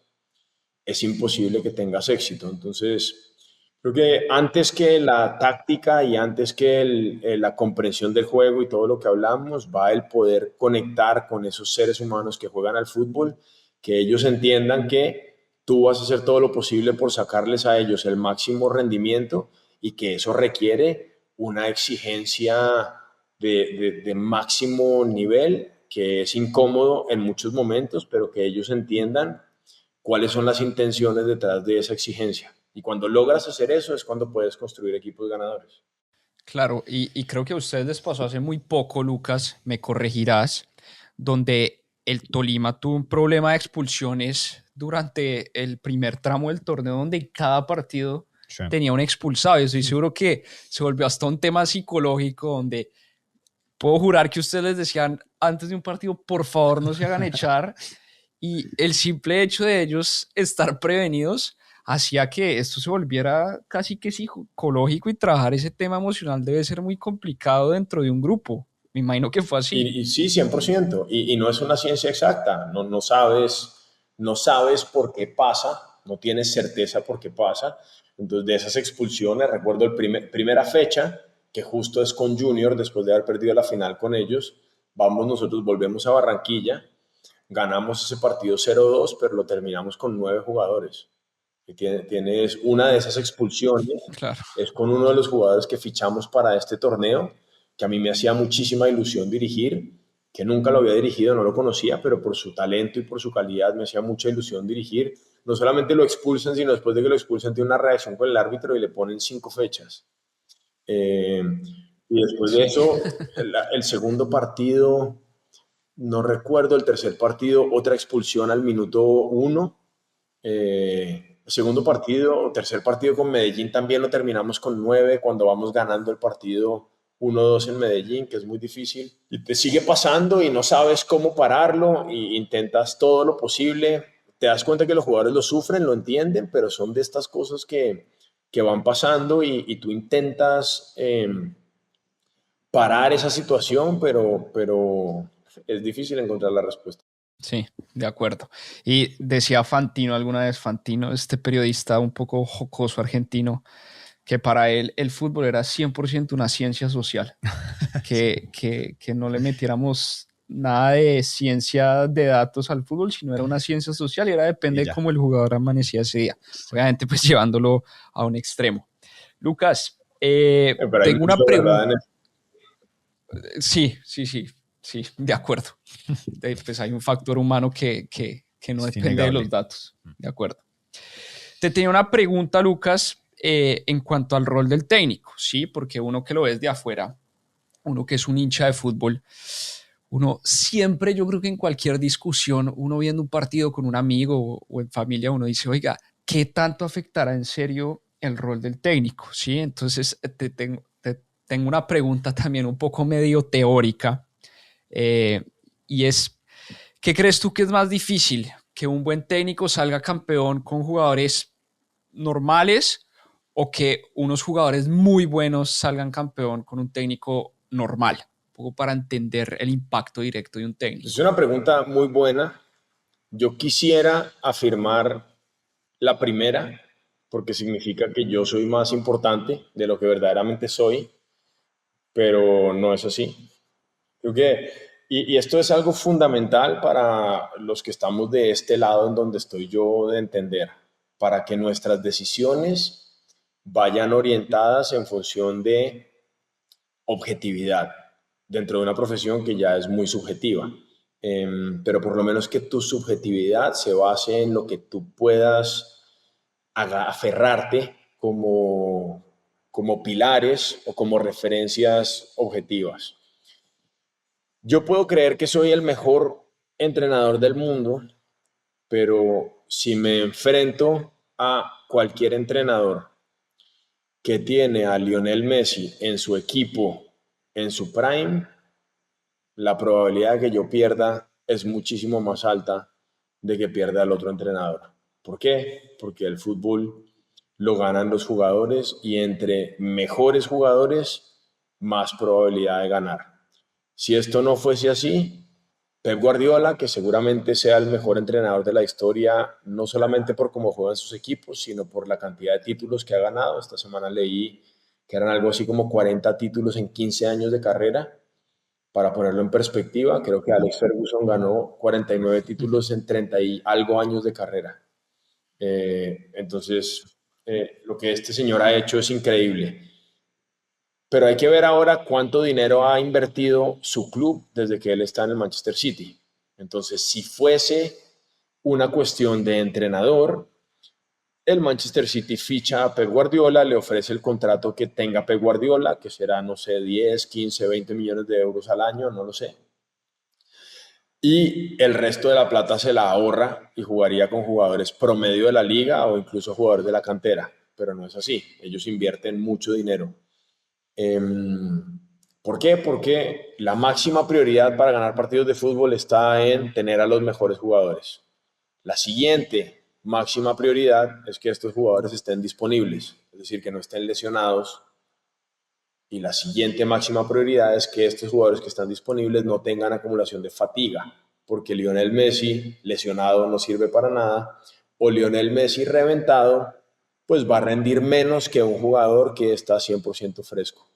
es imposible que tengas éxito. Entonces, creo que antes que la táctica y antes que la comprensión del juego y todo lo que hablamos, va el poder conectar con esos seres humanos que juegan al fútbol, que ellos entiendan que tú vas a hacer todo lo posible por sacarles a ellos el máximo rendimiento y que eso requiere una exigencia de máximo nivel, que es incómodo en muchos momentos, pero que ellos entiendan cuáles son las intenciones detrás de esa exigencia. Y cuando logras hacer eso es cuando puedes construir equipos ganadores. Claro, y creo que a ustedes les pasó hace muy poco, Lucas, me corregirás, donde el Tolima tuvo un problema de expulsiones durante el primer tramo del torneo, donde en cada partido Sí. tenía un expulsado. Y estoy seguro que se volvió hasta un tema psicológico, donde puedo jurar que ustedes les decían antes de un partido, por favor no se hagan echar. Y el simple hecho de ellos estar prevenidos hacía que esto se volviera casi que psicológico, y trabajar ese tema emocional debe ser muy complicado dentro de un grupo. Me imagino que fue así. Y sí, 100%. Y no es una ciencia exacta. No sabes por qué pasa, no tienes certeza por qué pasa. Entonces, de esas expulsiones, recuerdo primera fecha, que justo es con Junior, después de haber perdido la final con ellos, nosotros volvemos a Barranquilla, ganamos ese partido 0-2, pero lo terminamos con 9 jugadores. Y tienes una de esas expulsiones, Claro. es con uno de los jugadores que fichamos para este torneo, que a mí me hacía muchísima ilusión dirigir, que nunca lo había dirigido, no lo conocía, pero por su talento y por su calidad me hacía mucha ilusión dirigir. No solamente lo expulsan, sino después de que lo expulsan tiene una reacción con el árbitro y le ponen 5 fechas. Y después de eso, el segundo partido, no recuerdo, el tercer partido, otra expulsión al minuto 1. Segundo partido, tercer partido con Medellín también lo terminamos con 9 cuando vamos ganando el partido 1-2 en Medellín, que es muy difícil. Y te sigue pasando y no sabes cómo pararlo y intentas todo lo posible. Te das cuenta que los jugadores lo sufren, lo entienden, pero son de estas cosas que van pasando y tú intentas parar esa situación, pero es difícil encontrar la respuesta. Sí, de acuerdo. Y decía Fantino alguna vez, Fantino, este periodista un poco jocoso argentino, que para él el fútbol era 100% una ciencia social, que no le metiéramos nada de ciencia de datos al fútbol, sino era una ciencia social y era depende de cómo el jugador amanecía ese día. Obviamente, pues llevándolo a un extremo. Lucas, tengo una pregunta. Sí, de acuerdo. Pues hay un factor humano que no depende innegable de los datos. De acuerdo. Te tenía una pregunta, Lucas, en cuanto al rol del técnico, ¿sí? Porque uno que lo ves de afuera, uno que es un hincha de fútbol, uno siempre, yo creo que en cualquier discusión, uno viendo un partido con un amigo o en familia, uno dice, oiga, ¿qué tanto afectará en serio el rol del técnico? ¿Sí? Entonces tengo una pregunta también un poco medio teórica, y es, ¿qué crees tú que es más difícil? ¿Que un buen técnico salga campeón con jugadores normales o que unos jugadores muy buenos salgan campeón con un técnico normal? Un poco para entender el impacto directo de un técnico. Es una pregunta muy buena. Yo quisiera afirmar la primera, porque significa que yo soy más importante de lo que verdaderamente soy, pero no es así. Creo que, y esto es algo fundamental para los que estamos de este lado en donde estoy yo de entender, para que nuestras decisiones vayan orientadas en función de objetividad dentro de una profesión que ya es muy subjetiva. Pero por lo menos que tu subjetividad se base en lo que tú puedas aferrarte como pilares o como referencias objetivas. Yo puedo creer que soy el mejor entrenador del mundo, pero si me enfrento a cualquier entrenador que tiene a Lionel Messi en su equipo, en su prime, la probabilidad de que yo pierda es muchísimo más alta de que pierda el otro entrenador. ¿Por qué? Porque el fútbol lo ganan los jugadores y entre mejores jugadores, más probabilidad de ganar. Si esto no fuese así, Pep Guardiola, que seguramente sea el mejor entrenador de la historia, no solamente por cómo juegan sus equipos, sino por la cantidad de títulos que ha ganado. Esta semana leí que eran algo así como 40 títulos en 15 años de carrera. Para ponerlo en perspectiva, creo que Alex Ferguson ganó 49 títulos en 30 y algo años de carrera. Entonces, lo que este señor ha hecho es increíble. Pero hay que ver ahora cuánto dinero ha invertido su club desde que él está en el Manchester City. Entonces, si fuese una cuestión de entrenador, el Manchester City ficha a Pep Guardiola, le ofrece el contrato que tenga Pep Guardiola, que será, no sé, 10, 15, 20 millones de euros al año, no lo sé. Y el resto de la plata se la ahorra y jugaría con jugadores promedio de la liga o incluso jugadores de la cantera. Pero no es así. Ellos invierten mucho dinero. ¿Por qué? Porque la máxima prioridad para ganar partidos de fútbol está en tener a los mejores jugadores. La siguiente máxima prioridad es que estos jugadores estén disponibles, es decir, que no estén lesionados. Y la siguiente máxima prioridad es que estos jugadores que están disponibles no tengan acumulación de fatiga, porque Lionel Messi lesionado no sirve para nada, o Lionel Messi reventado, pues va a rendir menos que un jugador que está 100% fresco.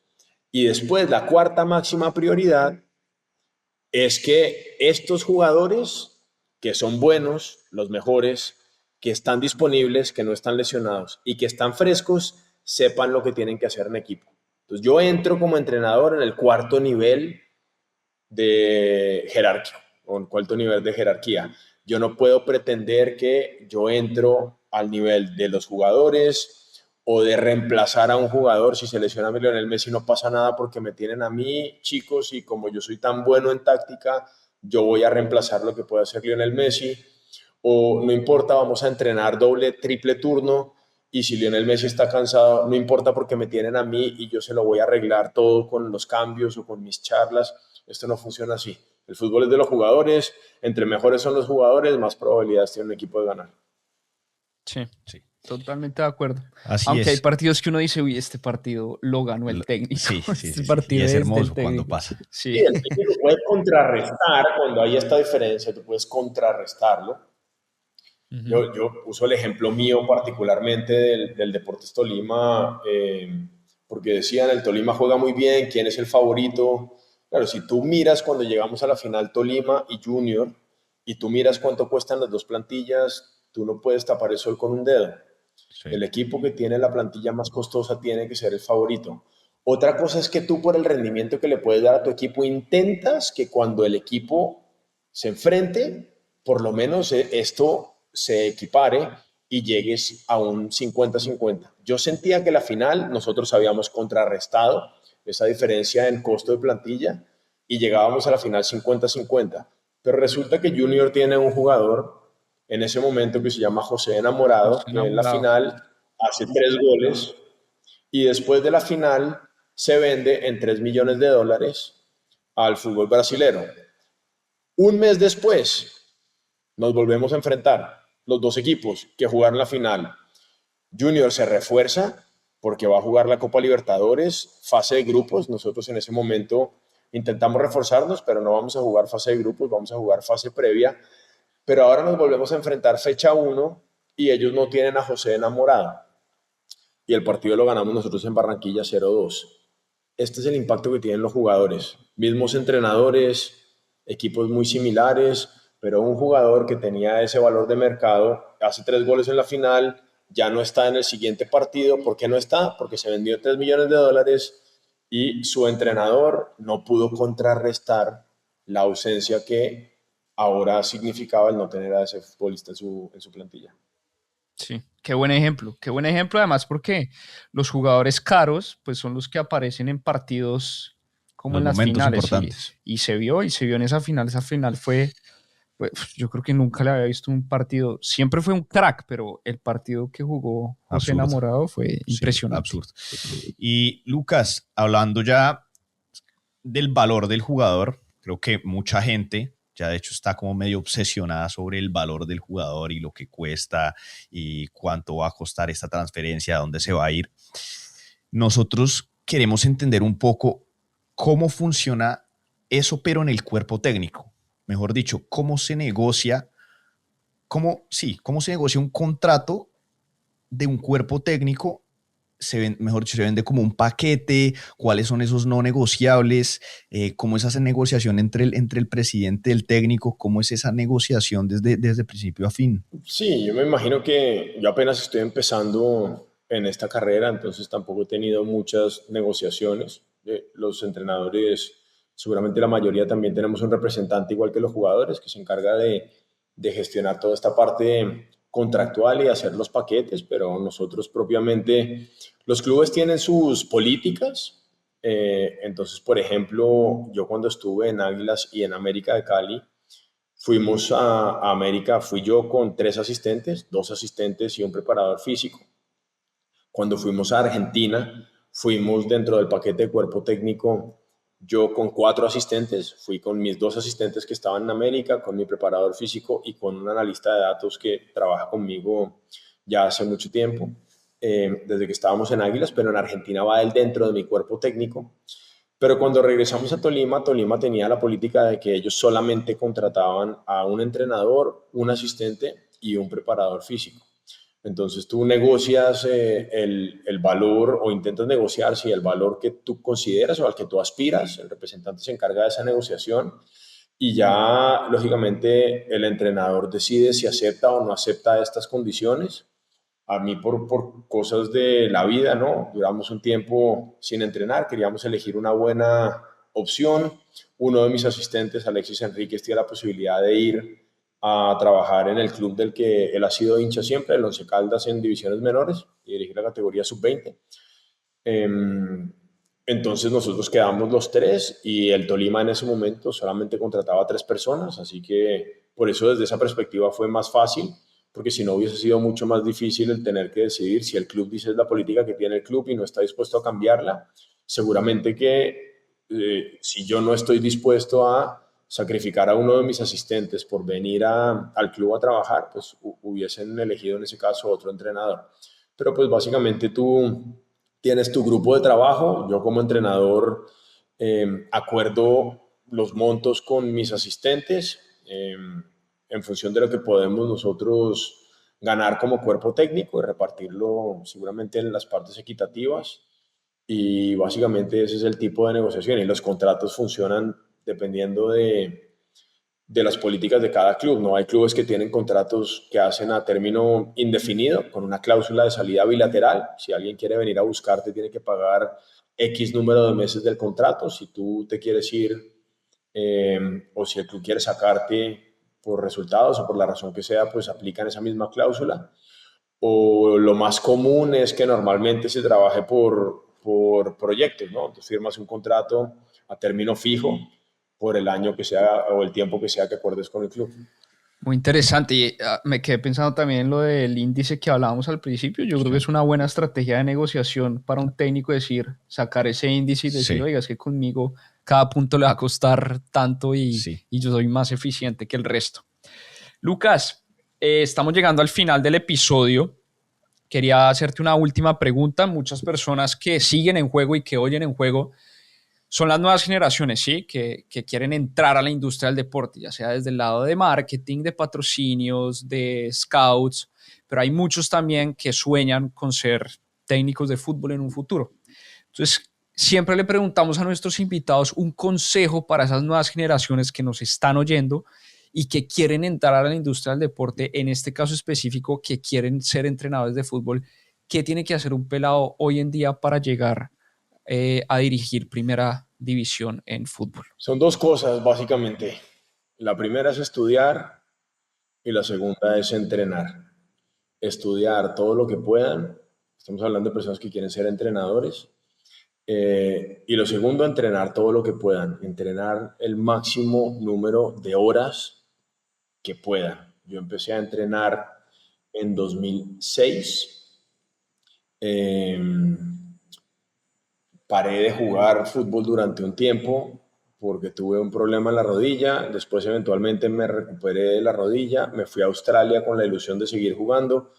Y después, la cuarta máxima prioridad es que estos jugadores que son buenos, los mejores, que están disponibles, que no están lesionados y que están frescos, sepan lo que tienen que hacer en equipo. Entonces yo entro como entrenador en el cuarto nivel de jerarquía o en cuarto nivel de jerarquía. Yo no puedo pretender que yo entro al nivel de los jugadores o de reemplazar a un jugador. Si se lesiona a Lionel Messi no pasa nada porque me tienen a mí, chicos, y como yo soy tan bueno en táctica, yo voy a reemplazar lo que puede hacer Lionel Messi. O no importa, vamos a entrenar doble, triple turno y si Lionel Messi está cansado, no importa porque me tienen a mí y yo se lo voy a arreglar todo con los cambios o con mis charlas. Esto no funciona así. El fútbol es de los jugadores, entre mejores son los jugadores, más probabilidades tiene un equipo de ganar. Sí, Sí. totalmente de acuerdo. Así Aunque hay es. partidos que uno dice, uy, este partido lo ganó el técnico. Sí, sí, Este sí, sí. Y partido es es del hermoso cuando técnico. pasa. Sí. Sí, el técnico puede contrarrestar cuando hay esta diferencia, tú puedes contrarrestarlo. Ujú. Yo uso el ejemplo mío particularmente del Deportes Tolima, porque decían, el Tolima juega muy bien, ¿quién es el favorito? Claro, si tú miras cuando llegamos a la final Tolima y Junior, y tú miras cuánto cuestan las dos plantillas, tú no puedes tapar el sol con un dedo. Sí. El equipo que tiene la plantilla más costosa tiene que ser el favorito. Otra cosa es que tú por el rendimiento que le puedes dar a tu equipo intentas que cuando el equipo se enfrente, por lo menos esto se equipare y llegues a un 50-50. Yo sentía que la final nosotros habíamos contrarrestado esa diferencia en costo de plantilla y llegábamos a la final 50-50. Pero resulta que Junior tiene un jugador en ese momento que se llama José Enamorado, José que en la enamorado. final hace 3 goles y después de la final se vende en 3 millones de dólares al fútbol brasilero. Un mes después nos volvemos a enfrentar los dos equipos que jugaron la final. Junior se refuerza porque va a jugar la Copa Libertadores, fase de grupos. Nosotros en ese momento intentamos reforzarnos, pero no vamos a jugar fase de grupos, vamos a jugar fase previa. Pero ahora nos volvemos a enfrentar fecha 1 y ellos no tienen a José Enamorado. Y el partido lo ganamos nosotros en Barranquilla 0-2. Este es el impacto que tienen los jugadores. Mismos entrenadores, equipos muy similares, pero un jugador que tenía ese valor de mercado, hace 3 goles en la final, ya no está en el siguiente partido. ¿Por qué no está? Porque se vendió 3 millones de dólares y su entrenador no pudo contrarrestar la ausencia que ahora significaba el no tener a ese futbolista en su plantilla. Sí, qué buen ejemplo además porque los jugadores caros pues son los que aparecen en partidos como Los en las momentos finales. importantes. Y se vio en esa final. Esa final fue, yo creo que nunca le había visto un partido. Siempre fue un crack, pero el partido que jugó José Absurdo. Enamorado fue Sí, impresionante. absurdo. Y Lucas, hablando ya del valor del jugador, creo que mucha gente ya de hecho está como medio obsesionada sobre el valor del jugador y lo que cuesta y cuánto va a costar esta transferencia, a dónde se va a ir. Nosotros queremos entender un poco cómo funciona eso, pero en el cuerpo técnico. Mejor dicho, cómo se negocia, cómo se negocia un contrato de un cuerpo técnico. Mejor dicho, se vende como un paquete, cuáles son esos no negociables, cómo es esa negociación entre el presidente y el técnico, cómo es esa negociación desde principio a fin. Sí, yo me imagino que yo apenas estoy empezando en esta carrera, entonces tampoco he tenido muchas negociaciones. Los entrenadores, seguramente la mayoría también tenemos un representante igual que los jugadores que se encarga de gestionar toda esta parte contractual y hacer los paquetes, pero nosotros propiamente, los clubes tienen sus políticas. Entonces, por ejemplo, yo cuando estuve en Águilas y en América de Cali, fuimos a América, fui yo con 3 asistentes, 2 asistentes y un preparador físico. Cuando fuimos a Argentina, fuimos dentro del paquete de cuerpo técnico, yo con 4 asistentes, fui con mis 2 asistentes que estaban en América, con mi preparador físico y con un analista de datos que trabaja conmigo ya hace mucho tiempo, desde que estábamos en Águilas, pero en Argentina va él dentro de mi cuerpo técnico. Pero cuando regresamos a Tolima, Tolima tenía la política de que ellos solamente contrataban a un entrenador, un asistente y un preparador físico. Entonces tú negocias el valor o intentas negociar si el valor que tú consideras o al que tú aspiras, el representante se encarga de esa negociación y ya lógicamente el entrenador decide si acepta o no acepta estas condiciones. A mí por cosas de la vida, ¿no? Duramos un tiempo sin entrenar, queríamos elegir una buena opción. Uno de mis asistentes, Alexis Enríquez, tiene la posibilidad de ir a trabajar en el club del que él ha sido hincha siempre, el Once Caldas en divisiones menores, y dirigir la categoría sub-20. Entonces nosotros quedamos los 3 y el Tolima en ese momento solamente contrataba a 3 personas, así que por eso desde esa perspectiva fue más fácil, porque si no hubiese sido mucho más difícil el tener que decidir si el club dice es la política que tiene el club y no está dispuesto a cambiarla. Seguramente que si yo no estoy dispuesto a sacrificar a uno de mis asistentes por venir al club a trabajar, pues hubiesen elegido en ese caso otro entrenador. Pero pues básicamente tú tienes tu grupo de trabajo, yo como entrenador acuerdo los montos con mis asistentes en función de lo que podemos nosotros ganar como cuerpo técnico y repartirlo seguramente en las partes equitativas y básicamente ese es el tipo de negociación y los contratos funcionan dependiendo de las políticas de cada club. No hay clubes que tienen contratos que hacen a término indefinido, con una cláusula de salida bilateral. Si alguien quiere venir a buscarte, tiene que pagar X número de meses del contrato. Si tú te quieres ir o si el club quiere sacarte por resultados o por la razón que sea, pues aplican esa misma cláusula. O lo más común es que normalmente se trabaje por proyectos, ¿no? Tú firmas un contrato a término fijo por el año que sea o el tiempo que sea que acuerdes con el club. Muy interesante. Y me quedé pensando también en lo del índice que hablábamos al principio. Yo creo que es una buena estrategia de negociación para un técnico decir, sacar ese índice y decir, Sí. oiga, es que conmigo cada punto le va a costar tanto Sí. y yo soy más eficiente que el resto. Lucas, estamos llegando al final del episodio. Quería hacerte una última pregunta. Muchas personas que siguen en juego y que oyen en juego son las nuevas generaciones, ¿sí? Que quieren entrar a la industria del deporte, ya sea desde el lado de marketing, de patrocinios, de scouts, pero hay muchos también que sueñan con ser técnicos de fútbol en un futuro. Entonces, siempre le preguntamos a nuestros invitados un consejo para esas nuevas generaciones que nos están oyendo y que quieren entrar a la industria del deporte, en este caso específico, que quieren ser entrenadores de fútbol. ¿Qué tiene que hacer un pelado hoy en día para llegar a dirigir primera división en fútbol? Son 2 cosas, básicamente. La primera es estudiar y la segunda es entrenar. Estudiar todo lo que puedan. Estamos hablando de personas que quieren ser entrenadores. Y lo segundo, entrenar todo lo que puedan, entrenar el máximo número de horas que puedan. Yo empecé a entrenar en 2006. Paré de jugar fútbol durante un tiempo porque tuve un problema en la rodilla. Después eventualmente me recuperé de la rodilla. Me fui a Australia con la ilusión de seguir jugando.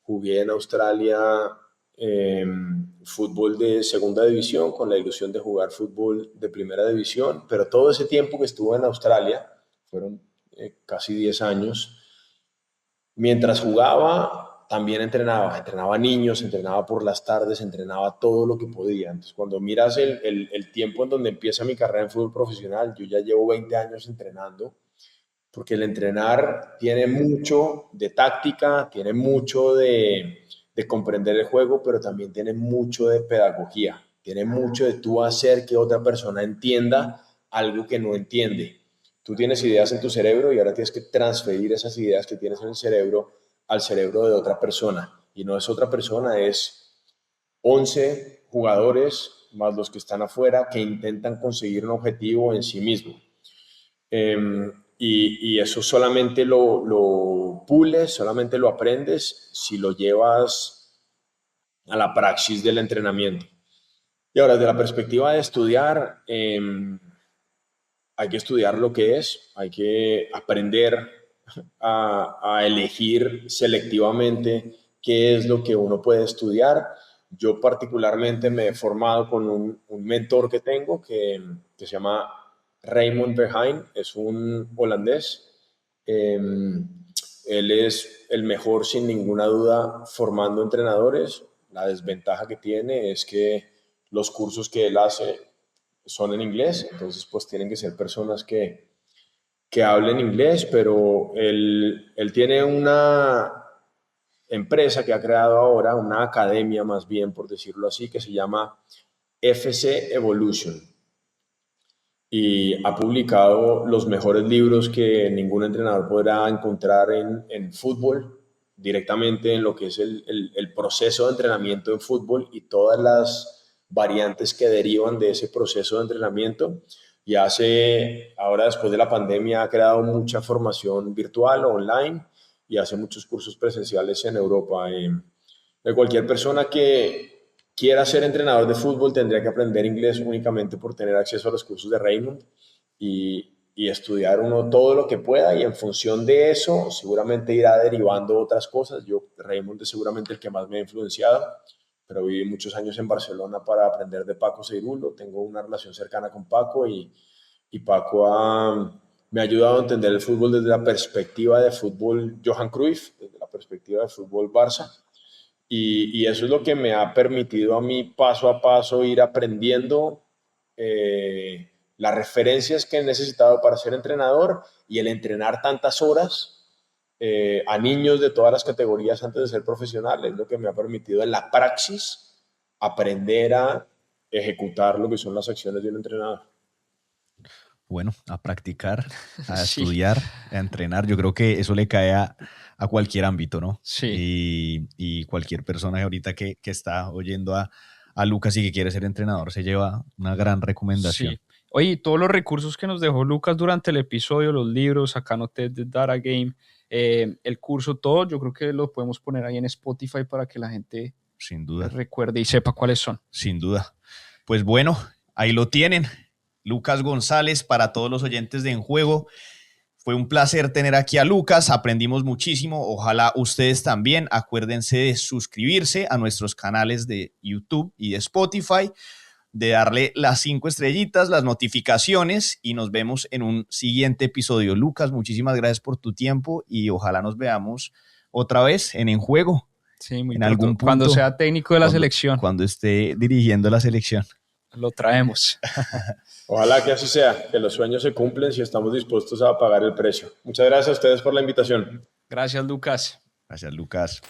Jugué en Australia fútbol de segunda división con la ilusión de jugar fútbol de primera división. Pero todo ese tiempo que estuve en Australia, fueron casi 10 años, mientras jugaba, también entrenaba niños, entrenaba por las tardes, entrenaba todo lo que podía. Entonces, cuando miras el tiempo en donde empieza mi carrera en fútbol profesional, yo ya llevo 20 años entrenando, porque el entrenar tiene mucho de táctica, tiene mucho de comprender el juego, pero también tiene mucho de pedagogía, tiene mucho de tú hacer que otra persona entienda algo que no entiende. Tú tienes ideas en tu cerebro y ahora tienes que transferir esas ideas que tienes en el cerebro al cerebro de otra persona. Y no es otra persona, es 11 jugadores más los que están afuera que intentan conseguir un objetivo en sí mismo. Y eso solamente lo pules, solamente lo aprendes si lo llevas a la praxis del entrenamiento. Y ahora, desde la perspectiva de estudiar, hay que estudiar lo que es, hay que aprender a elegir selectivamente qué es lo que uno puede estudiar. Yo particularmente me he formado con un mentor que tengo que se llama Raymond Verheyen, es un holandés. Él es el mejor, sin ninguna duda, formando entrenadores. La desventaja que tiene es que los cursos que él hace son en inglés, entonces pues tienen que ser personas que hablen inglés, pero él tiene una empresa que ha creado ahora, una academia más bien, por decirlo así, que se llama FC Evolution. Y ha publicado los mejores libros que ningún entrenador podrá encontrar en fútbol, directamente en lo que es el proceso de entrenamiento en fútbol y todas las variantes que derivan de ese proceso de entrenamiento. Y ahora después de la pandemia, ha creado mucha formación virtual o online y hace muchos cursos presenciales en Europa. De cualquier persona que quiera ser entrenador de fútbol tendría que aprender inglés únicamente por tener acceso a los cursos de Raymond y estudiar uno todo lo que pueda, y en función de eso seguramente irá derivando otras cosas. Raymond es seguramente el que más me ha influenciado, pero viví muchos años en Barcelona para aprender de Paco Seirulo. Tengo una relación cercana con Paco y Paco me ha ayudado a entender el fútbol desde la perspectiva de fútbol Johan Cruyff, desde la perspectiva de fútbol Barça. Y eso es lo que me ha permitido a mí paso a paso ir aprendiendo las referencias que he necesitado para ser entrenador, y el entrenar tantas horas a niños de todas las categorías antes de ser profesional es lo que me ha permitido en la praxis aprender a ejecutar lo que son las acciones de un entrenador. Bueno, a practicar, a Sí. estudiar, a entrenar. Yo creo que eso le cae a cualquier ámbito, ¿no? Sí. Y cualquier persona ahorita que está oyendo a Lucas y que quiere ser entrenador se lleva una gran recomendación. Sí. Oye, todos los recursos que nos dejó Lucas durante el episodio, los libros, acá noté de Data Game, el curso, todo, yo creo que lo podemos poner ahí en Spotify para que la gente Sin duda. recuerde y sepa cuáles son. Sin duda. Pues bueno, ahí lo tienen. Lucas González, para todos los oyentes de En Juego. Fue un placer tener aquí a Lucas, aprendimos muchísimo, ojalá ustedes también. Acuérdense de suscribirse a nuestros canales de YouTube y de Spotify, de darle las 5 estrellitas, las notificaciones, y nos vemos en un siguiente episodio. Lucas, muchísimas gracias por tu tiempo y ojalá nos veamos otra vez en Juego. Sí, muy en pronto, algún punto, cuando sea técnico de la selección. Cuando esté dirigiendo la selección. Lo traemos. Ojalá que así sea, que los sueños se cumplen si estamos dispuestos a pagar el precio. Muchas gracias a ustedes por la invitación. Gracias, Lucas. Gracias, Lucas.